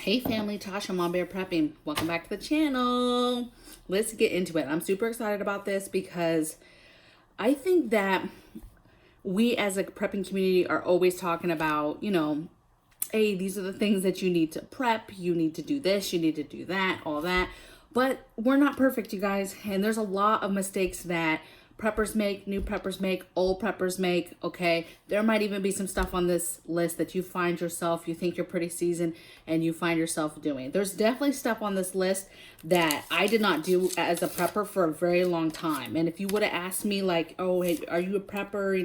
Hey family, Tasha, MAMABEAR Prepping. Welcome back to the channel. Let's get into it. I'm super excited about this because I think that we as a prepping community are always talking about, hey, these are the things that you need to prep. You need to do this, you need to do that, all that. But we're not perfect, you guys. And there's a lot of mistakes that preppers make, new preppers make, old preppers make, okay? There might even be some stuff on this list that you find yourself, you think you're pretty seasoned, and you find yourself doing. There's definitely stuff on this list that I did not do as a prepper for a very long time. And if you would have asked me like, oh, hey, are you a prepper?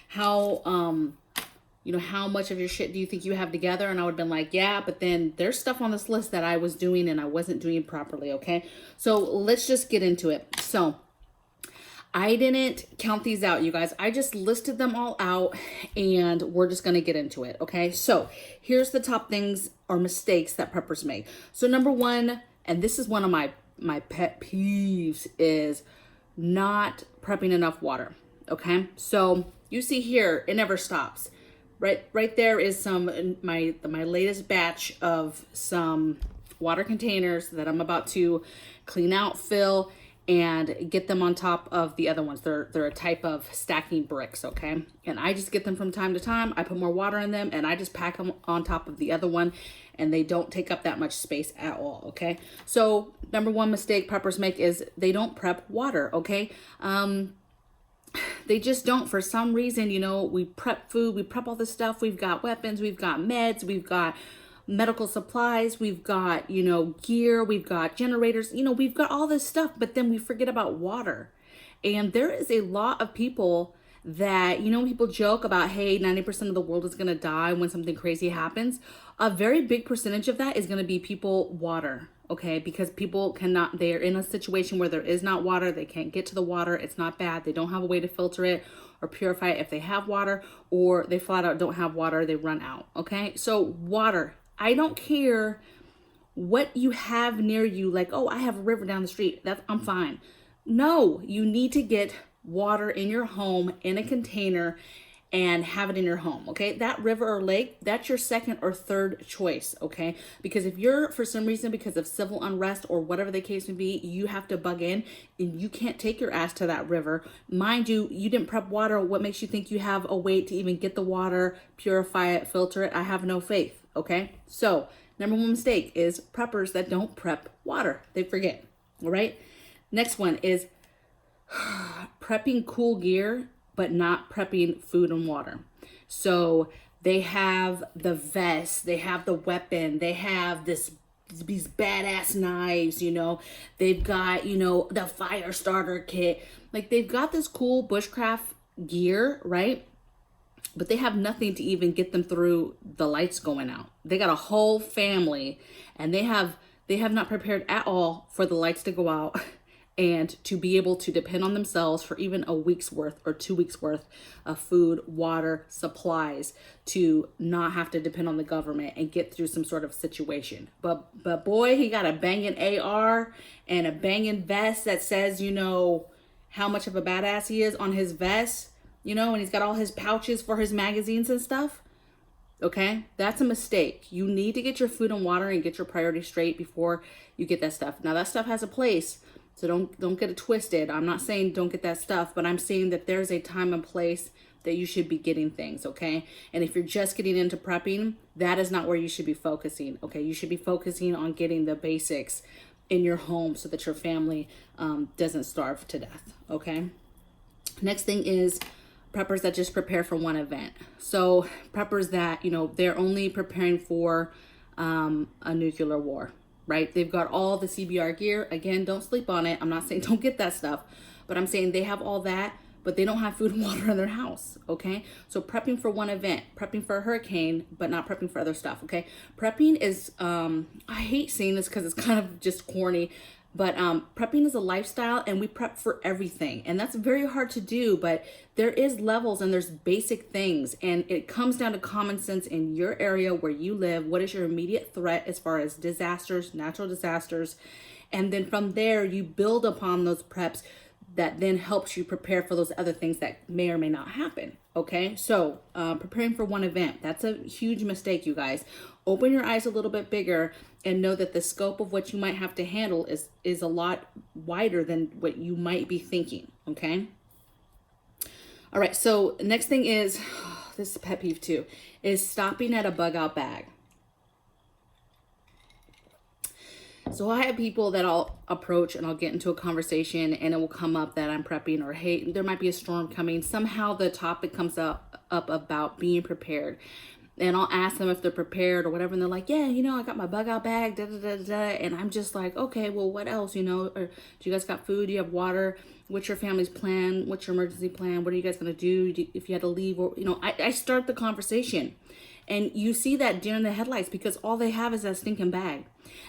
How much of your shit do you think you have together? And I would have been like, yeah, but then there's stuff on this list that I was doing and I wasn't doing properly, okay? So let's just get into it. So I didn't count these out, you guys. I just listed them all out and we're just going to get into it, okay? So here's the top things or mistakes that preppers make. So number one, and this is one of my pet peeves, is not prepping enough water, okay? So you see here, it never stops. Right there is some my latest batch of some water containers that I'm about to clean out, fill, and get them on top of the other ones. They're a type of stacking bricks, okay? And I just get them from time to time. I put more water in them and I just pack them on top of the other one, and they don't take up that much space at all, okay? So number one mistake preppers make is they don't prep water, okay? They just don't. For some reason, we prep food, we prep all this stuff. We've got weapons, we've got meds, we've got medical supplies, we've got, gear, we've got generators, we've got all this stuff, but then we forget about water. And there is a lot of people that, people joke about, hey, 90% of the world is going to die when something crazy happens. A very big percentage of that is going to be people water, okay? Because people cannot, they're in a situation where there is not water, they can't get to the water, it's not bad, they don't have a way to filter it or purify it if they have water, or they flat out don't have water, they run out, okay? So water, I don't care what you have near you, like, oh, I have a river down the street, I'm fine. No, you need to get water in your home in a container and have it in your home, okay? That river or lake, that's your second or third choice, okay? Because if you're, for some reason, because of civil unrest or whatever the case may be, you have to bug in and you can't take your ass to that river. Mind you, you didn't prep water. What makes you think you have a way to even get the water, purify it, filter it? I have no faith, okay? So number one mistake is preppers that don't prep water. They forget, all right? Next one is prepping cool gear but not prepping food and water. So they have the vest, they have the weapon, they have these badass knives, they've got, the fire starter kit. Like, they've got this cool bushcraft gear, right? But they have nothing to even get them through the lights going out. They got a whole family and they have not prepared at all for the lights to go out and to be able to depend on themselves for even a week's worth or 2 weeks worth of food, water, supplies, to not have to depend on the government and get through some sort of situation. But boy, he got a banging AR and a banging vest that says, how much of a badass he is on his vest, and he's got all his pouches for his magazines and stuff. Okay, that's a mistake. You need to get your food and water and get your priorities straight before you get that stuff. Now, that stuff has a place, so don't get it twisted. I'm not saying don't get that stuff, but I'm saying that there's a time and place that you should be getting things, okay? And if you're just getting into prepping, that is not where you should be focusing, okay? You should be focusing on getting the basics in your home so that your family doesn't starve to death, okay? Next thing is preppers that just prepare for one event. So preppers that, they're only preparing for a nuclear war, right? They've got all the CBR gear. Again, don't sleep on it. I'm not saying don't get that stuff, but I'm saying they have all that, but they don't have food and water in their house, okay? So prepping for one event, prepping for a hurricane, but not prepping for other stuff, okay? Prepping is, I hate saying this because it's kind of just corny, but prepping is a lifestyle and we prep for everything. And that's very hard to do, but there is levels and there's basic things. And it comes down to common sense in your area where you live. What is your immediate threat as far as disasters, natural disasters? And then from there, you build upon those preps that then helps you prepare for those other things that may or may not happen. Okay, so preparing for one event, that's a huge mistake, you guys. Open your eyes a little bit bigger and know that the scope of what you might have to handle is a lot wider than what you might be thinking, okay? All right, so next thing is, this is a pet peeve too, is stopping at a bug out bag. So I have people that I'll approach and I'll get into a conversation and it will come up that I'm prepping, or hey, there might be a storm coming. Somehow the topic comes up about being prepared. And I'll ask them if they're prepared or whatever. And they're like, yeah, you know, I got my bug out bag, da, da, da, da. And I'm just like, okay, well, what else, you know? Or do you guys got food? Do you have water? What's your family's plan? What's your emergency plan? What are you guys going to do if you had to leave? Or, you know, I start the conversation. And you see that deer in the headlights because all they have is that stinking bag.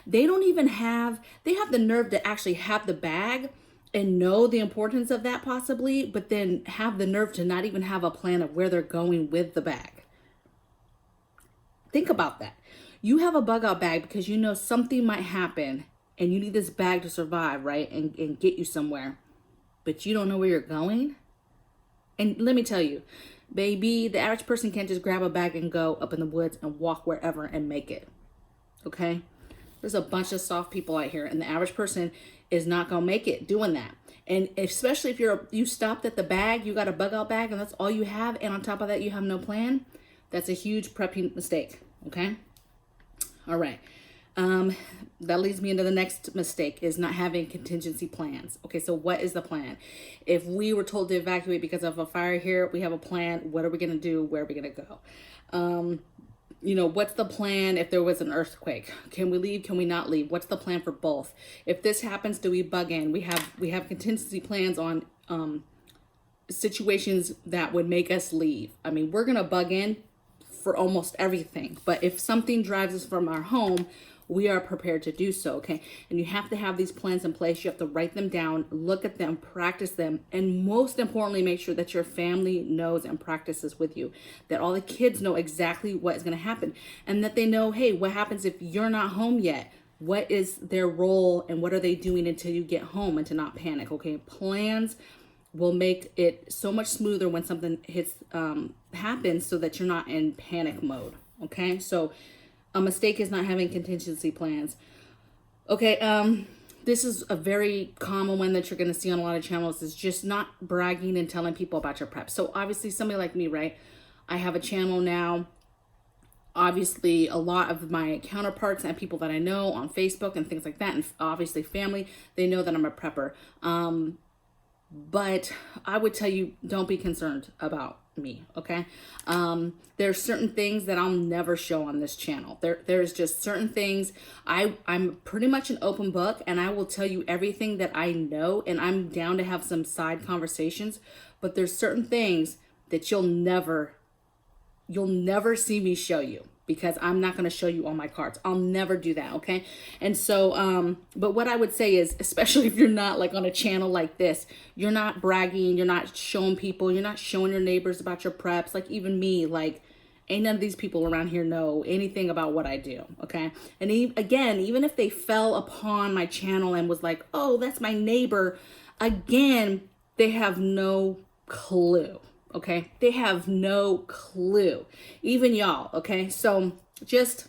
They don't even have, they have the nerve to actually have the bag and know the importance of that possibly, but then have the nerve to not even have a plan of where they're going with the bag. Think about that. You have a bug out bag because you know something might happen and you need this bag to survive, right? And get you somewhere, but you don't know where you're going. And let me tell you, baby, the average person can't just grab a bag and go up in the woods and walk wherever and make it. Okay? There's a bunch of soft people out here, and the average person is not gonna make it doing that. And especially if you stopped at the bag, you got a bug out bag, and that's all you have, and on top of that, you have no plan. That's a huge prepping mistake. Okay? All right. That leads me into the next mistake, is not having contingency plans. Okay, so what is the plan? If we were told to evacuate because of a fire here, we have a plan. What are we going to do? Where are we going to go? You know, what's the plan if there was an earthquake? Can we leave? Can we not leave? What's the plan for both? If this happens, do we bug in? We have contingency plans on situations that would make us leave. I mean, we're going to bug in for almost everything. But if something drives us from our home, we are prepared to do so, okay? And you have to have these plans in place. You have to write them down, look at them, practice them, and most importantly, make sure that your family knows and practices with you, that all the kids know exactly what is going to happen, and that they know, hey, what happens if you're not home yet? What is their role and what are they doing until you get home, and to not panic, okay? Plans will make it so much smoother when something happens, so that you're not in panic mode, okay? So a mistake is not having contingency plans. Okay, this is a very common one that you're going to see on a lot of channels, is just not bragging and telling people about your prep. So obviously somebody like me, right? I have a channel now. Obviously a lot of my counterparts and people that I know on Facebook and things like that, and obviously family, they know that I'm a prepper. But I would tell you, don't be concerned about me, okay? There's certain things that I'll never show on this channel. There's just certain things. I'm pretty much an open book, and I will tell you everything that I know, and I'm down to have some side conversations, but there's certain things that you'll never see me show you, because I'm not going to show you all my cards. I'll never do that, okay? And so, but what I would say is, especially if you're not like on a channel like this, you're not bragging, you're not showing people, you're not showing your neighbors about your preps, like even me, like ain't none of these people around here know anything about what I do, okay? And again, even if they fell upon my channel and was like, oh, that's my neighbor, again, they have no clue. Okay, they have no clue, even y'all. Okay, so just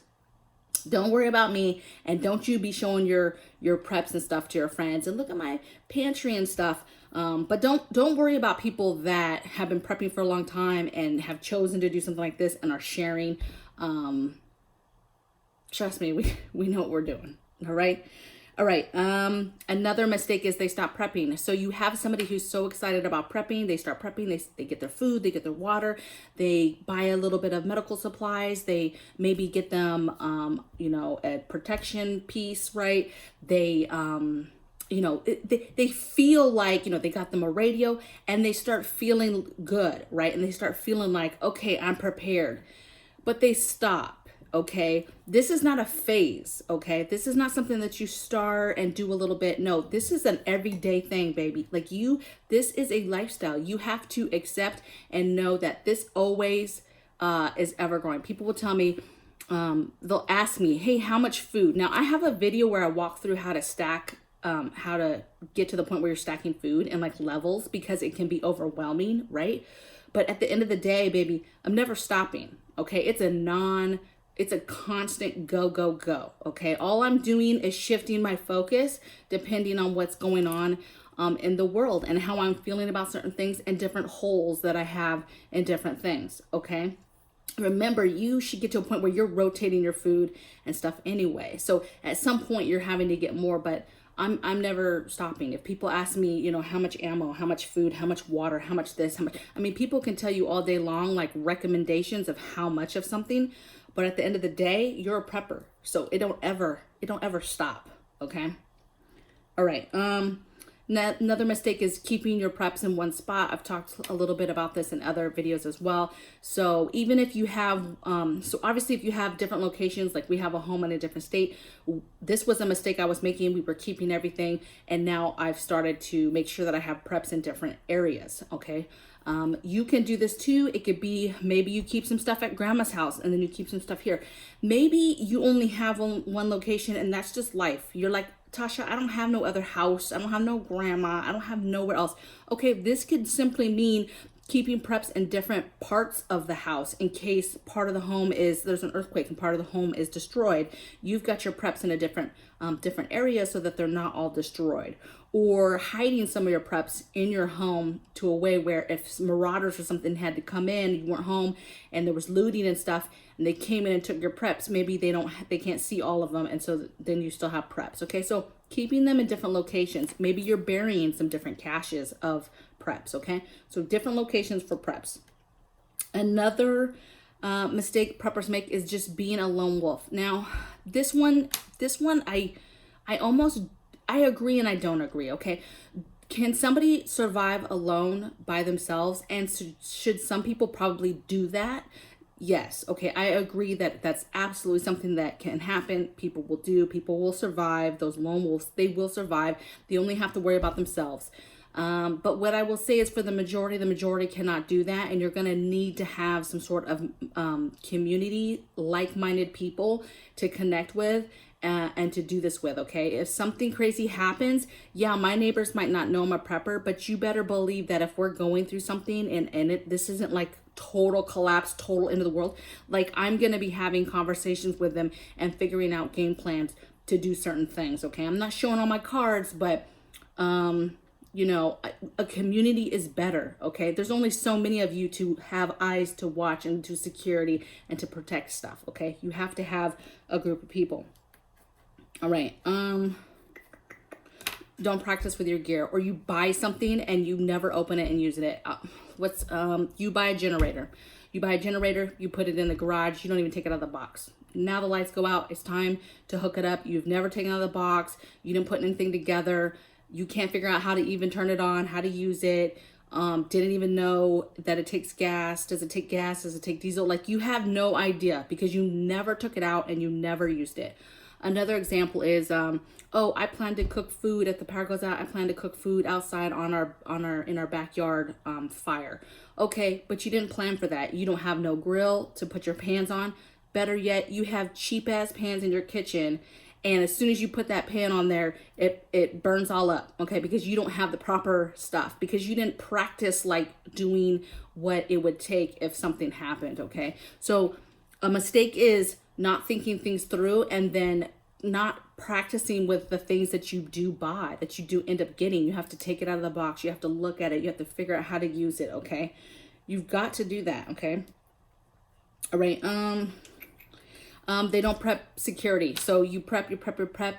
don't worry about me, and don't you be showing your preps and stuff to your friends, and look at my pantry and stuff. But don't worry about people that have been prepping for a long time and have chosen to do something like this and are sharing. Trust me, we know what we're doing. All right. All right, another mistake is they stop prepping. So you have somebody who's so excited about prepping, they start prepping, they get their food, they get their water, they buy a little bit of medical supplies, they maybe get them, you know, a protection piece, right? They, you know, they feel like, you know, they got them a radio, and they start feeling good, right? And they start feeling like, okay, I'm prepared, but they stop. Okay, this is not a phase. Okay, this is not something that you start and do a little bit. No, this is an everyday thing, baby. Like this is a lifestyle. You have to accept and know that this always is ever growing. People will tell me, they'll ask me, hey, how much food? Now I have a video where I walk through how to stack how to get to the point where you're stacking food in like levels, because it can be overwhelming, right? But at the end of the day, baby, I'm never stopping. Okay, it's a constant go, go, go. Okay, all I'm doing is shifting my focus depending on what's going on in the world and how I'm feeling about certain things and different holes that I have in different things. Okay. Remember, you should get to a point where you're rotating your food and stuff anyway. So at some point you're having to get more, but I'm never stopping. If people ask me, you know, how much ammo, how much food, how much water, how much this, how much, I mean, people can tell you all day long, like recommendations of how much of something, but at the end of the day, you're a prepper. So it don't ever stop. Okay. All right. Another mistake is keeping your preps in one spot. I've talked a little bit about this in other videos as well. So even if you have, so obviously if you have different locations, like we have a home in a different state, this was a mistake I was making. We were keeping everything, and now I've started to make sure that I have preps in different areas. Okay. You can do this too. It could be, maybe you keep some stuff at grandma's house and then you keep some stuff here. Maybe you only have one location, and that's just life. You're like, Tasha, I don't have no other house. I don't have no grandma. I don't have nowhere else. Okay, this could simply mean keeping preps in different parts of the house in case part of the home is, there's an earthquake and part of the home is destroyed. You've got your preps in a different area so that they're not all destroyed. Or hiding some of your preps in your home to a way where if marauders or something had to come in, you weren't home and there was looting and stuff, and they came in and took your preps, maybe they can't see all of them, and so then you still have preps. Okay, so keeping them in different locations. Maybe you're burying some different caches of preps. Okay, so different locations for preps. Another mistake preppers make is just being a lone wolf. Now, this one, I agree and I don't agree. Okay, can somebody survive alone by themselves? And should some people probably do that? Yes. Okay, I agree that that's absolutely something that can happen. People will do. People will survive. Those lone wolves, they will survive. They only have to worry about themselves. But what I will say is, for the majority cannot do that, and you're going to need to have some sort of community, like-minded people to connect with and to do this with. Okay, if something crazy happens, yeah, my neighbors might not know I'm a prepper, but you better believe that if we're going through something and this isn't like total collapse, total end of the world, like I'm going to be having conversations with them and figuring out game plans to do certain things. Okay, I'm not showing all my cards, but you know, a community is better. Okay, there's only so many of you to have eyes to watch and to security and to protect stuff. Okay, you have to have a group of people. All right. Don't practice with your gear, or you buy something and you never open it and use it. You buy a generator. You buy a generator, you put it in the garage, you don't even take it out of the box. Now the lights go out, it's time to hook it up. You've never taken it out of the box, you didn't put anything together, you can't figure out how to even turn it on, how to use it, didn't even know that it takes gas. Does it take gas? Does it take diesel? Like, you have no idea because you never took it out and you never used it. Another example is, oh, I plan to cook food if the power goes out. I plan to cook food outside in our backyard fire. Okay, but you didn't plan for that. You don't have no grill to put your pans on. Better yet, you have cheap ass pans in your kitchen, and as soon as you put that pan on there, it burns all up. Okay, because you don't have the proper stuff, because you didn't practice like doing what it would take if something happened. Okay, so a mistake is not thinking things through and then not practicing with the things that you do buy, that you do end up getting. You have to take it out of the box. You have to look at it. You have to figure out how to use it. Okay, you've got to do that. Okay, all right. They don't prep security. So you prep,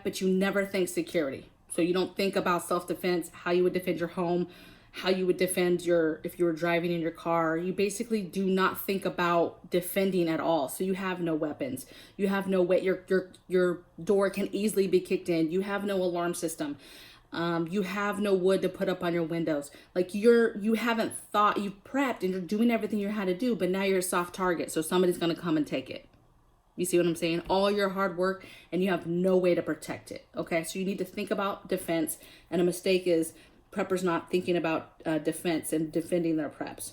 but you never think security. So you don't think about self-defense, how you would defend your home, how you would defend if you were driving in your car. You basically do not think about defending at all. So you have no weapons. You have no way, your door can easily be kicked in. You have no alarm system. You have no wood to put up on your windows. Like you haven't thought, you've prepped and you're doing everything you had to do, but now you're a soft target. So somebody's going to come and take it. You see what I'm saying? All your hard work and you have no way to protect it. Okay. So you need to think about defense, and a mistake is preppers not thinking about defense and defending their preps.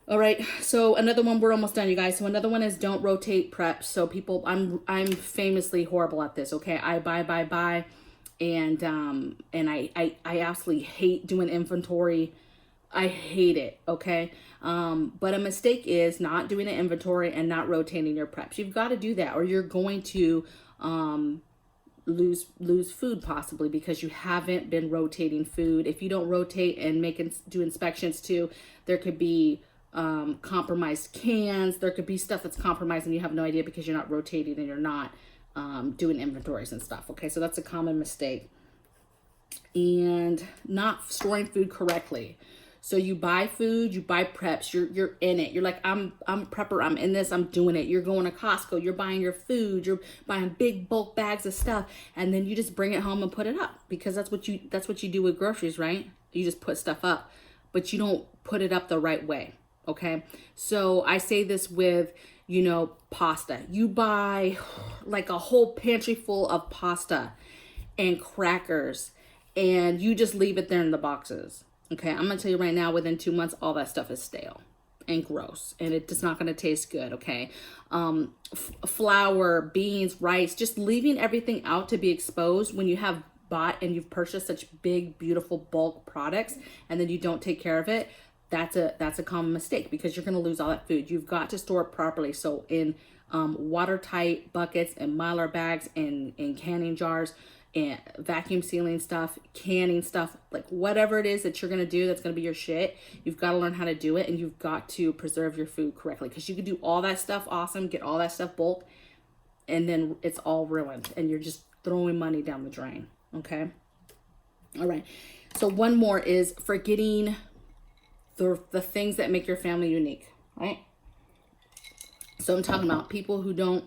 All right, so another one, we're almost done, you guys. So another one is don't rotate preps. So people, I'm famously horrible at this. Okay, I buy, and I absolutely hate doing inventory. I hate it, okay? But a mistake is not doing an inventory and not rotating your preps. You've got to do that, or you're going to lose food possibly because you haven't been rotating food. If you don't rotate and do inspections too, there could be compromised cans. There could be stuff that's compromised and you have no idea because you're not rotating and you're not doing inventories and stuff. Okay, so that's a common mistake. And not storing food correctly. So you buy food, you buy preps, you're in it. You're like, I'm a prepper, I'm in this, I'm doing it. You're going to Costco, you're buying your food, you're buying big bulk bags of stuff, and then you just bring it home and put it up because that's what you do with groceries, right? You just put stuff up, but you don't put it up the right way. Okay? So I say this with, pasta. You buy like a whole pantry full of pasta and crackers and you just leave it there in the boxes. Okay, I'm gonna tell you right now, within 2 months, all that stuff is stale and gross, and it's not gonna taste good, okay? Flour, beans, rice, just leaving everything out to be exposed when you have bought and you've purchased such big, beautiful bulk products, and then you don't take care of it, that's a common mistake because you're gonna lose all that food. You've got to store it properly. So in watertight buckets and Mylar bags and in canning jars, and vacuum sealing stuff, canning stuff, like whatever it is that you're gonna do that's gonna be your shit, you've got to learn how to do it, and you've got to preserve your food correctly because you can do all that stuff awesome, get all that stuff bulk, and then it's all ruined and you're just throwing money down the drain. Okay, all right, so one more is forgetting the things that make your family unique, right? So I'm talking about people who don't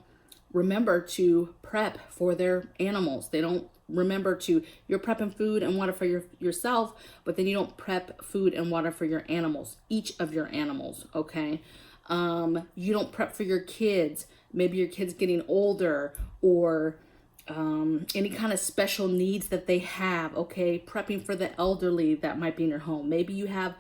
remember to prep for their animals. They don't remember you're prepping food and water for yourself, but then you don't prep food and water for your animals, each of your animals, okay? You don't prep for your kids. Maybe your kid's getting older, or any kind of special needs that they have, okay? Prepping for the elderly that might be in your home. Maybe you have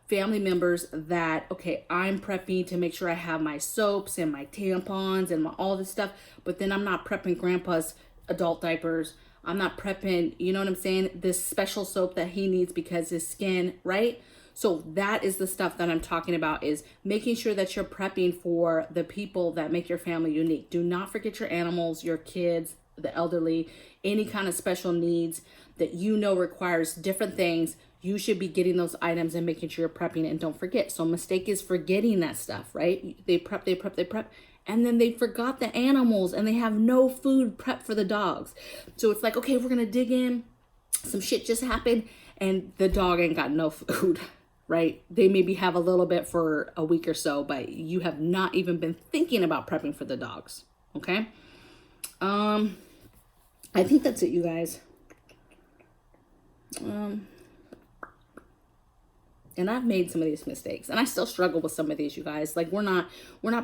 family members that, okay, I'm prepping to make sure I have my soaps and my tampons and all this stuff, but then I'm not prepping grandpa's adult diapers. I'm not prepping, you know what I'm saying, this special soap that he needs because his skin, right? So that is the stuff that I'm talking about, is making sure that you're prepping for the people that make your family unique. Do not forget your animals, your kids, the elderly, any kind of special needs that requires different things. You should be getting those items and making sure you're prepping it, and don't forget. So mistake is forgetting that stuff, right? They prep, and then they forgot the animals and they have no food prepped for the dogs. So it's like, okay, we're going to dig in. Some shit just happened and the dog ain't got no food, right? They maybe have a little bit for a week or so, but you have not even been thinking about prepping for the dogs, okay? I think that's it, you guys. And I've made some of these mistakes and I still struggle with some of these, you guys. Like we're not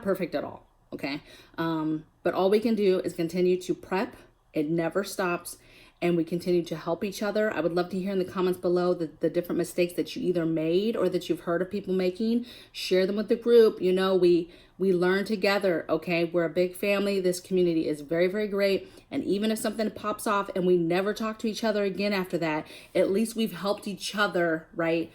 perfect at all. Okay. But all we can do is continue to prep. It never stops. And we continue to help each other. I would love to hear in the comments below the different mistakes that you either made or that you've heard of people making. Share them with the group. We learn together. Okay. We're a big family. This community is very, very great. And even if something pops off and we never talk to each other again after that, at least we've helped each other, right?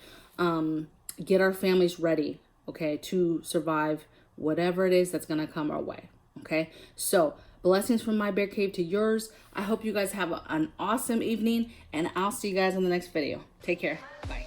Get our families ready, okay, to survive whatever it is that's going to come our way, okay? So blessings from my bear cave to yours. I hope you guys have an awesome evening, and I'll see you guys in the next video. Take care. Bye.